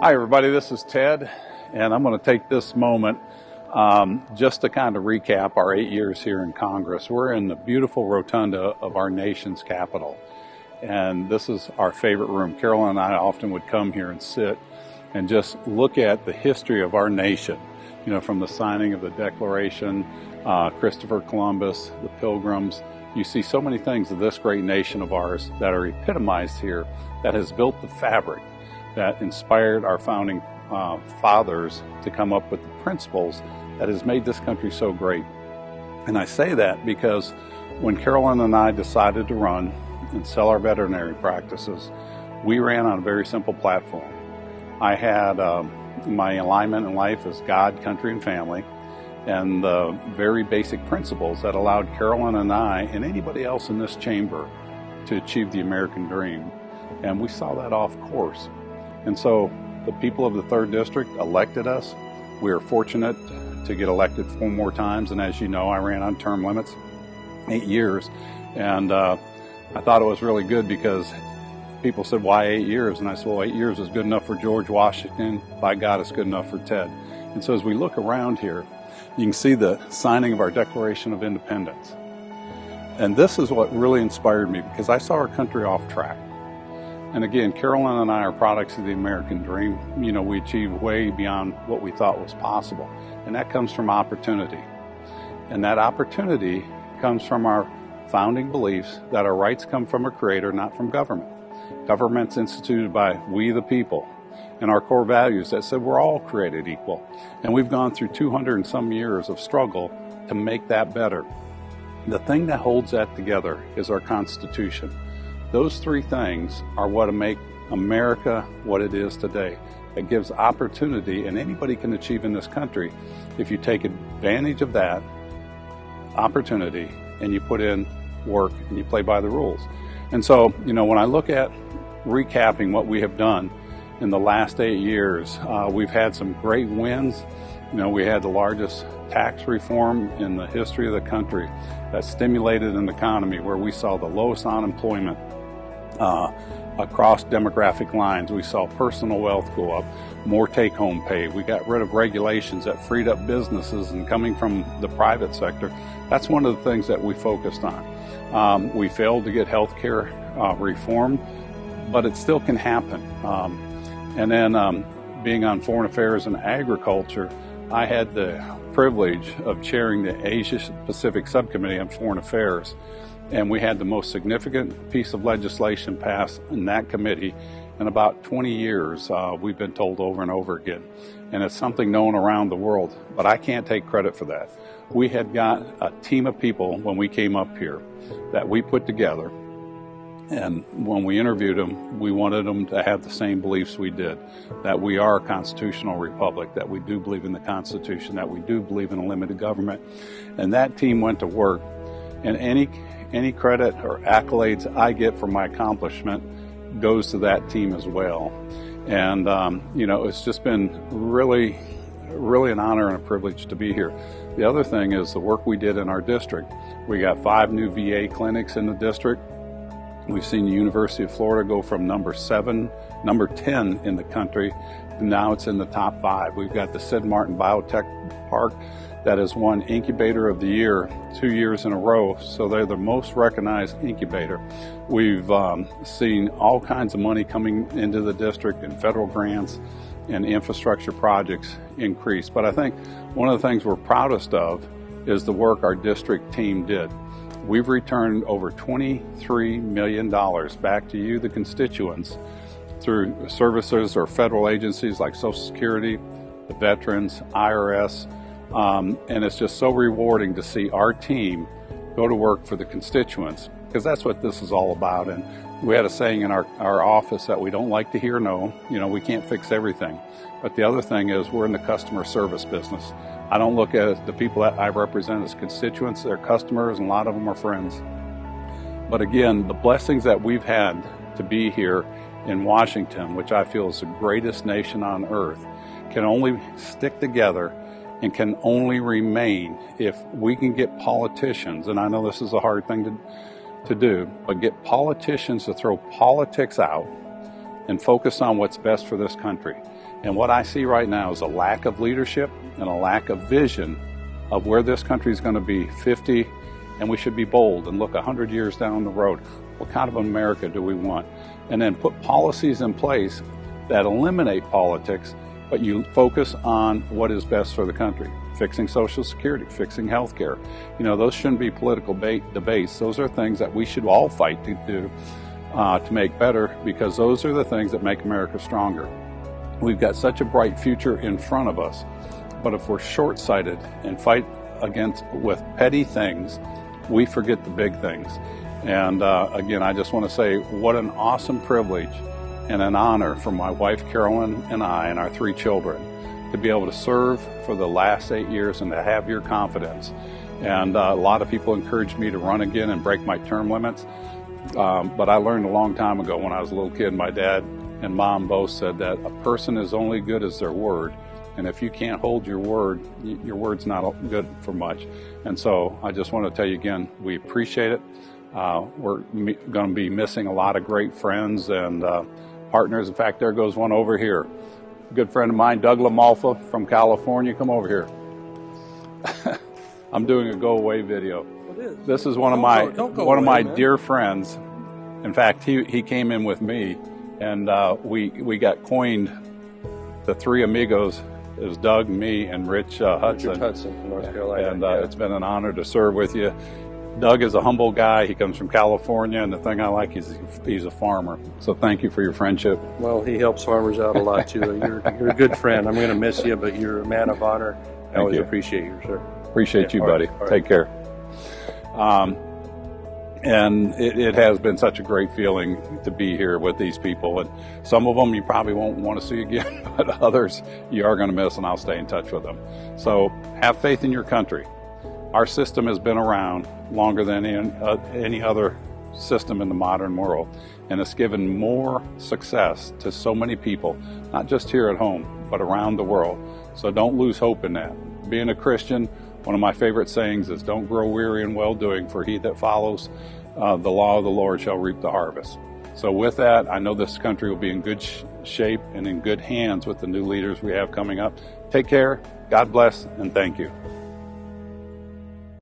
Hi everybody, this is Ted, and I'm going to take this moment just to kind of recap our 8 years here in Congress. We're in the beautiful rotunda of our nation's capital, and this is our favorite room. Carolyn and I often would come here and sit and just look at the history of our nation, you know, from the signing of the Declaration, Christopher Columbus, the Pilgrims. You see so many things of this great nation of ours that are epitomized here, that has built the fabric that inspired our founding fathers to come up with the principles that has made this country so great. And I say that because when Carolyn and I decided to run and sell our veterinary practices, we ran on a very simple platform. I had my alignment in life as God, country, and family, and the very basic principles that allowed Carolyn and I and anybody else in this chamber to achieve the American dream. And we saw that off course. And so the people of the 3rd District elected us. We are fortunate to get elected 4 more times. And as you know, I ran on term limits, 8 years. And I thought it was really good because people said, why 8 years? And I said, well, 8 years is good enough for George Washington. By God, it's good enough for Ted. And so as we look around here, you can see the signing of our Declaration of Independence. And this is what really inspired me, because I saw our country off track. And again, Carolyn and I are products of the American dream. You know, we achieved way beyond what we thought was possible. And that comes from opportunity. And that opportunity comes from our founding beliefs that our rights come from a creator, not from government. Government's instituted by we the people. And our core values that said we're all created equal. And we've gone through 200 and some years of struggle to make that better. The thing that holds that together is our Constitution. Those 3 things are what make America what it is today. It gives opportunity, and anybody can achieve in this country if you take advantage of that opportunity and you put in work and you play by the rules. And so, you know, when I look at recapping what we have done in the last 8 years, we've had some great wins. You know, we had the largest tax reform in the history of the country that stimulated an economy where we saw the lowest unemployment across demographic lines. We saw personal wealth go up, more take-home pay. We got rid of regulations that freed up businesses, and coming from the private sector, that's one of the things that we focused on. We failed to get health care reformed, but it still can happen. And then being on foreign affairs and agriculture, I had the privilege of chairing the Asia Pacific Subcommittee on Foreign Affairs. And we had the most significant piece of legislation passed in that committee in about 20 years, we've been told over and over again. And it's something known around the world, but I can't take credit for that. We had got a team of people when we came up here that we put together. And when we interviewed them, we wanted them to have the same beliefs we did, that we are a constitutional republic, that we do believe in the Constitution, that we do believe in a limited government. And that team went to work. And any credit or accolades I get for my accomplishment goes to that team as well. And, you know, it's just been really an honor and a privilege to be here. The other thing is the work we did in our district. We got 5 new VA clinics in the district. We've seen the University of Florida go from number 10 in the country, and now it's in the top 5. We've got the Sid Martin Biotech Park that has won Incubator of the Year 2 years in a row, so they're the most recognized incubator. We've seen all kinds of money coming into the district in federal grants and infrastructure projects increase. But I think one of the things we're proudest of is the work our district team did. We've returned over $23 million back to you, the constituents, through services or federal agencies like Social Security, the Veterans, IRS, and it's just so rewarding to see our team go to work for the constituents, because that's what this is all about. And we had a saying in our office that we don't like to hear no. You know, we can't fix everything. But the other thing is we're in the customer service business. I don't look at the people that I represent as constituents, they're customers, and a lot of them are friends. But again, the blessings that we've had to be here in Washington, which I feel is the greatest nation on earth, can only stick together and can only remain if we can get politicians, and I know this is a hard thing to do, but get politicians to throw politics out, and focus on what's best for this country. And what I see right now is a lack of leadership and a lack of vision of where this country is going to be 50, and we should be bold and look 100 years down the road. What kind of America do we want? And then put policies in place that eliminate politics, but you focus on what is best for the country. Fixing Social Security, fixing health care. You know, those shouldn't be political debates. Those are things that we should all fight to do to make better, because those are the things that make America stronger. We've got such a bright future in front of us, but if we're short-sighted and fight with petty things, we forget the big things. And again, I just want to say what an awesome privilege and an honor for my wife Carolyn and I and our 3 children to be able to serve for the last 8 years and to have your confidence. And a lot of people encouraged me to run again and break my term limits. But I learned a long time ago when I was a little kid, my dad and mom both said that a person is only good as their word. And if you can't hold your word's not good for much. And so I just want to tell you again, we appreciate it. We're going to be missing a lot of great friends and partners. In fact, there goes one over here. A good friend of mine, Doug LaMalfa from California. Come over here. I'm doing a go away video. This is one of my dear friends. In fact, he came in with me, and we got coined the 3 amigos. It was Doug, me, and Rich Hudson. Richard Hudson from North Carolina. And it's been an honor to serve with you. Doug is a humble guy. He comes from California, and the thing I like is he's a farmer. So thank you for your friendship. Well, he helps farmers out a lot, too. You're a good friend. I'm going to miss you, but you're a man of honor. I always appreciate you, sir. Appreciate you, buddy. All right. Take care. And it has been such a great feeling to be here with these people. And some of them you probably won't want to see again, but others you are going to miss, and I'll stay in touch with them. So have faith in your country. Our system has been around longer than any other system in the modern world, and it's given more success to so many people, not just here at home, but around the world. So don't lose hope in that. Being a Christian, one of my favorite sayings is, don't grow weary in well-doing, for he that follows the law of the Lord shall reap the harvest. So with that, I know this country will be in good shape and in good hands with the new leaders we have coming up. Take care, God bless, and thank you.